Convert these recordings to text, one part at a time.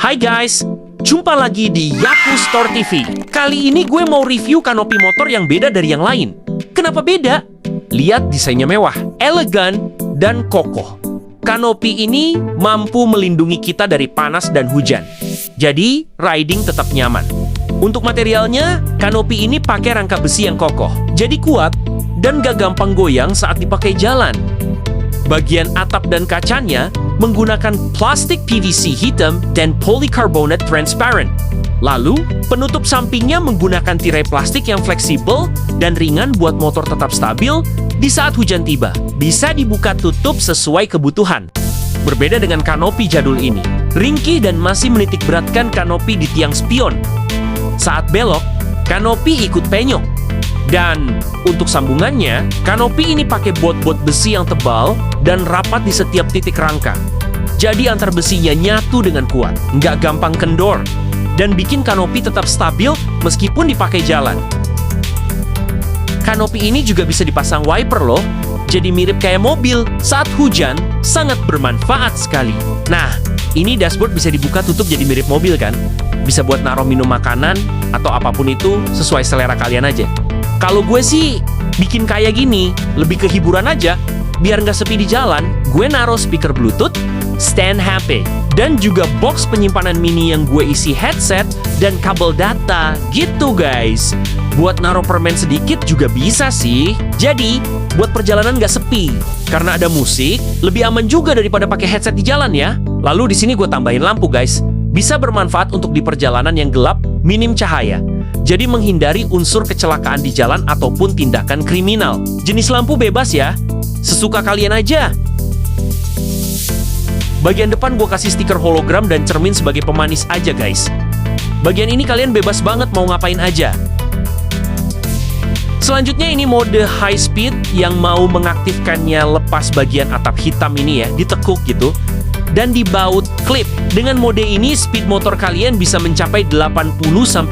Hai guys, jumpa lagi di Yapu Store TV. Kali ini gue mau review kanopi motor yang beda dari yang lain. Kenapa beda? Lihat desainnya mewah, elegan, dan kokoh. Kanopi ini mampu melindungi kita dari panas dan hujan. Jadi, riding tetap nyaman. Untuk materialnya, kanopi ini pakai rangka besi yang kokoh. Jadi kuat dan gak gampang goyang saat dipakai jalan. Bagian atap dan kacanya menggunakan plastik PVC hitam dan polycarbonate transparent. Lalu, penutup sampingnya menggunakan tirai plastik yang fleksibel dan ringan buat motor tetap stabil di saat hujan tiba. Bisa dibuka tutup sesuai kebutuhan. Berbeda dengan kanopi jadul ini, ringkih dan masih menitik beratkan kanopi di tiang spion. Saat belok, kanopi ikut penyok. Dan untuk sambungannya, kanopi ini pakai bot-bot besi yang tebal dan rapat di setiap titik rangka. Jadi antar besinya nyatu dengan kuat, nggak gampang kendor, dan bikin kanopi tetap stabil meskipun dipakai jalan. Kanopi ini juga bisa dipasang wiper loh, jadi mirip kayak mobil. Saat hujan, sangat bermanfaat sekali. Nah, ini dashboard bisa dibuka tutup jadi mirip mobil kan? Bisa buat naruh minum makanan atau apapun itu sesuai selera kalian aja. Kalau gue sih bikin kayak gini, lebih ke hiburan aja. Biar nggak sepi di jalan, gue naruh speaker Bluetooth, stand HP, dan juga box penyimpanan mini yang gue isi headset dan kabel data. Gitu guys. Buat naruh permen sedikit juga bisa sih. Jadi, buat perjalanan nggak sepi. Karena ada musik, lebih aman juga daripada pakai headset di jalan ya. Lalu di sini gue tambahin lampu guys. Bisa bermanfaat untuk di perjalanan yang gelap, minim cahaya. Jadi menghindari unsur kecelakaan di jalan ataupun tindakan kriminal. Jenis lampu bebas ya, sesuka kalian aja. Bagian depan gue kasih stiker hologram dan cermin sebagai pemanis aja guys. Bagian ini kalian bebas banget mau ngapain aja. Selanjutnya ini mode high speed yang mau mengaktifkannya lepas bagian atap hitam ini ya, ditekuk gitu. Dan dibaut klip. Dengan mode ini, speed motor kalian bisa mencapai 80-100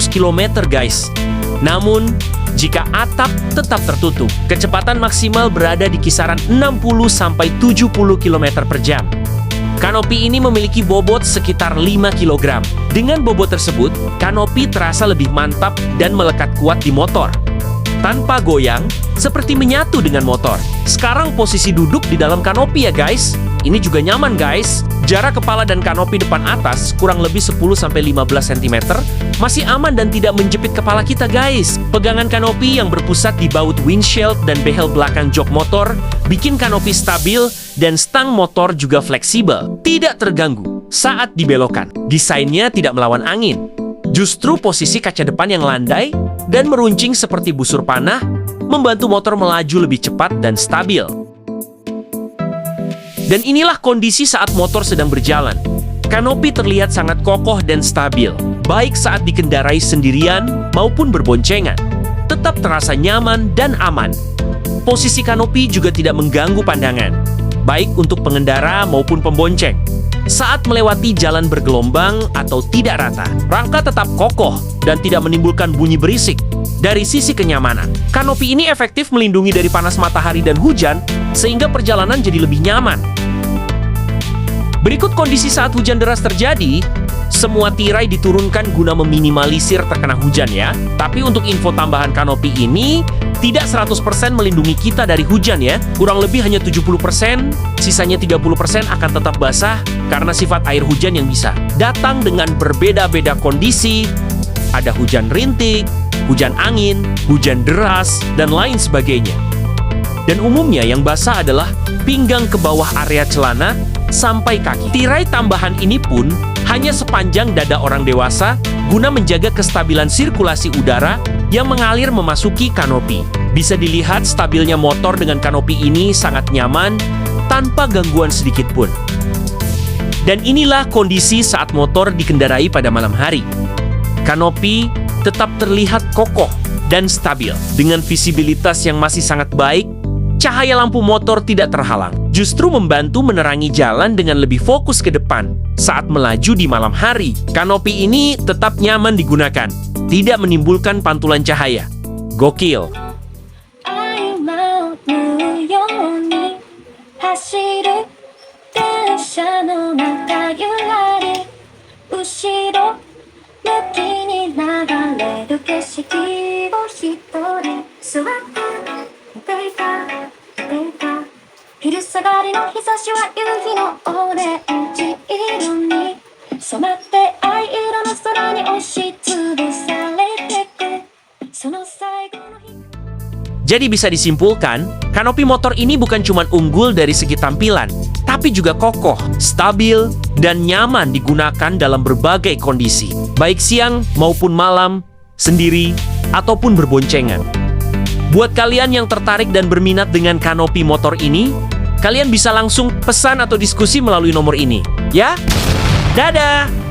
km guys. Namun, jika atap tetap tertutup, kecepatan maksimal berada di kisaran 60-70 km per jam. Kanopi ini memiliki bobot sekitar 5 kg. Dengan bobot tersebut, kanopi terasa lebih mantap dan melekat kuat di motor. Tanpa goyang, seperti menyatu dengan motor. Sekarang posisi duduk di dalam kanopi ya guys. Ini juga nyaman guys. Jarak kepala dan kanopi depan atas kurang lebih 10-15 cm masih aman dan tidak menjepit kepala kita guys. Pegangan kanopi yang berpusat di baut windshield dan behel belakang jok motor bikin kanopi stabil dan stang motor juga fleksibel, tidak terganggu saat dibelokkan. Desainnya tidak melawan angin. Justru posisi kaca depan yang landai dan meruncing seperti busur panah membantu motor melaju lebih cepat dan stabil. Dan inilah kondisi saat motor sedang berjalan. Kanopi terlihat sangat kokoh dan stabil, baik saat dikendarai sendirian maupun berboncengan. Tetap terasa nyaman dan aman. Posisi kanopi juga tidak mengganggu pandangan, baik untuk pengendara maupun pembonceng. Saat melewati jalan bergelombang atau tidak rata, rangka tetap kokoh dan tidak menimbulkan bunyi berisik. Dari sisi kenyamanan, kanopi ini efektif melindungi dari panas matahari dan hujan, sehingga perjalanan jadi lebih nyaman. Berikut kondisi saat hujan deras terjadi. Semua tirai diturunkan guna meminimalisir terkena hujan ya. Tapi untuk info tambahan kanopi ini, tidak 100% melindungi kita dari hujan ya. Kurang lebih hanya 70%, sisanya 30% akan tetap basah karena sifat air hujan yang bisa datang dengan berbeda-beda kondisi. Ada hujan rintik, hujan angin, hujan deras, dan lain sebagainya. Dan umumnya yang basah adalah pinggang ke bawah area celana sampai kaki. Tirai tambahan ini pun hanya sepanjang dada orang dewasa guna menjaga kestabilan sirkulasi udara yang mengalir memasuki kanopi. Bisa dilihat stabilnya motor dengan kanopi ini sangat nyaman tanpa gangguan sedikit pun. Dan inilah kondisi saat motor dikendarai pada malam hari. Kanopi tetap terlihat kokoh dan stabil. Dengan visibilitas yang masih sangat baik, cahaya lampu motor tidak terhalang. Justru membantu menerangi jalan dengan lebih fokus ke depan. Saat melaju di malam hari, kanopi ini tetap nyaman digunakan. Tidak menimbulkan pantulan cahaya. Gokil! 景色を一人座って見ていた昼下がりの日差しは夕日のオレンジ色に染まって藍色の空に押しつぶされてくその最後の日 Jadi bisa disimpulkan, kanopi motor ini bukan cuma unggul dari segi tampilan, tapi juga kokoh, stabil, dan nyaman digunakan dalam berbagai kondisi, baik siang maupun malam, sendiri, ataupun berboncengan. Buat kalian yang tertarik dan berminat dengan kanopi motor ini, kalian bisa langsung pesan atau diskusi melalui nomor ini. Ya, dadah!